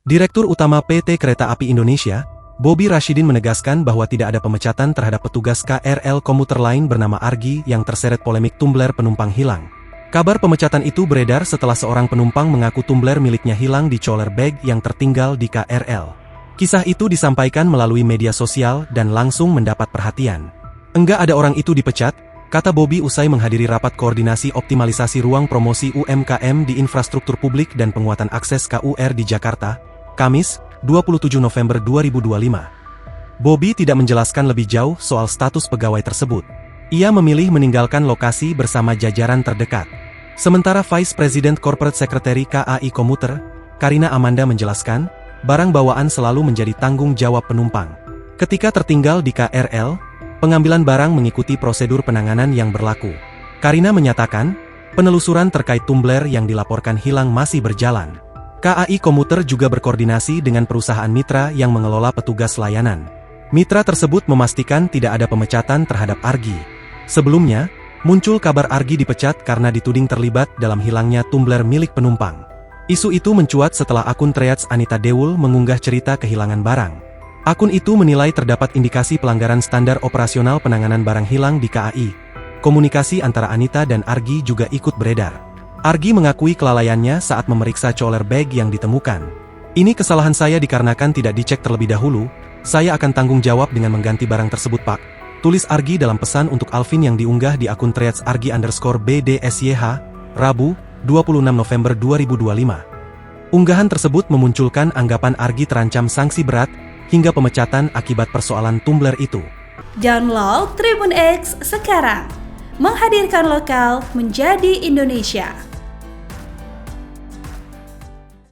Direktur Utama PT Kereta Api Indonesia, Bobi Rashidin menegaskan bahwa tidak ada pemecatan terhadap petugas KRL komuter lain bernama Argi yang terseret polemik tumbler penumpang hilang. Kabar pemecatan itu beredar setelah seorang penumpang mengaku tumbler miliknya hilang di choler bag yang tertinggal di KRL. Kisah itu disampaikan melalui media sosial dan langsung mendapat perhatian. "Enggak ada orang itu dipecat," kata Bobi usai menghadiri rapat koordinasi optimalisasi ruang promosi UMKM di infrastruktur publik dan penguatan akses KUR di Jakarta, Kamis, 27 November 2025. Bobi tidak menjelaskan lebih jauh soal status pegawai tersebut. Ia memilih meninggalkan lokasi bersama jajaran terdekat. Sementara Vice President Corporate Secretary KAI Komuter, Karina Amanda menjelaskan, barang bawaan selalu menjadi tanggung jawab penumpang. Ketika tertinggal di KRL, pengambilan barang mengikuti prosedur penanganan yang berlaku. Karina menyatakan, penelusuran terkait tumbler yang dilaporkan hilang masih berjalan. KAI Komuter juga berkoordinasi dengan perusahaan mitra yang mengelola petugas layanan. Mitra tersebut memastikan tidak ada pemecatan terhadap Argi. Sebelumnya, muncul kabar Argi dipecat karena dituding terlibat dalam hilangnya tumbler milik penumpang. Isu itu mencuat setelah akun Threads Anita Dewul mengunggah cerita kehilangan barang. Akun itu menilai terdapat indikasi pelanggaran standar operasional penanganan barang hilang di KAI. Komunikasi antara Anita dan Argi juga ikut beredar. Argi mengakui kelalaiannya saat memeriksa choler bag yang ditemukan. "Ini kesalahan saya dikarenakan tidak dicek terlebih dahulu, saya akan tanggung jawab dengan mengganti barang tersebut Pak," tulis Argi dalam pesan untuk Alvin yang diunggah di akun Threads Argi_BDSYH, Rabu, 26 November 2025. Unggahan tersebut memunculkan anggapan Argi terancam sanksi berat, hingga pemecatan akibat persoalan tumbler itu. Download Tribun X sekarang, menghadirkan lokal menjadi Indonesia.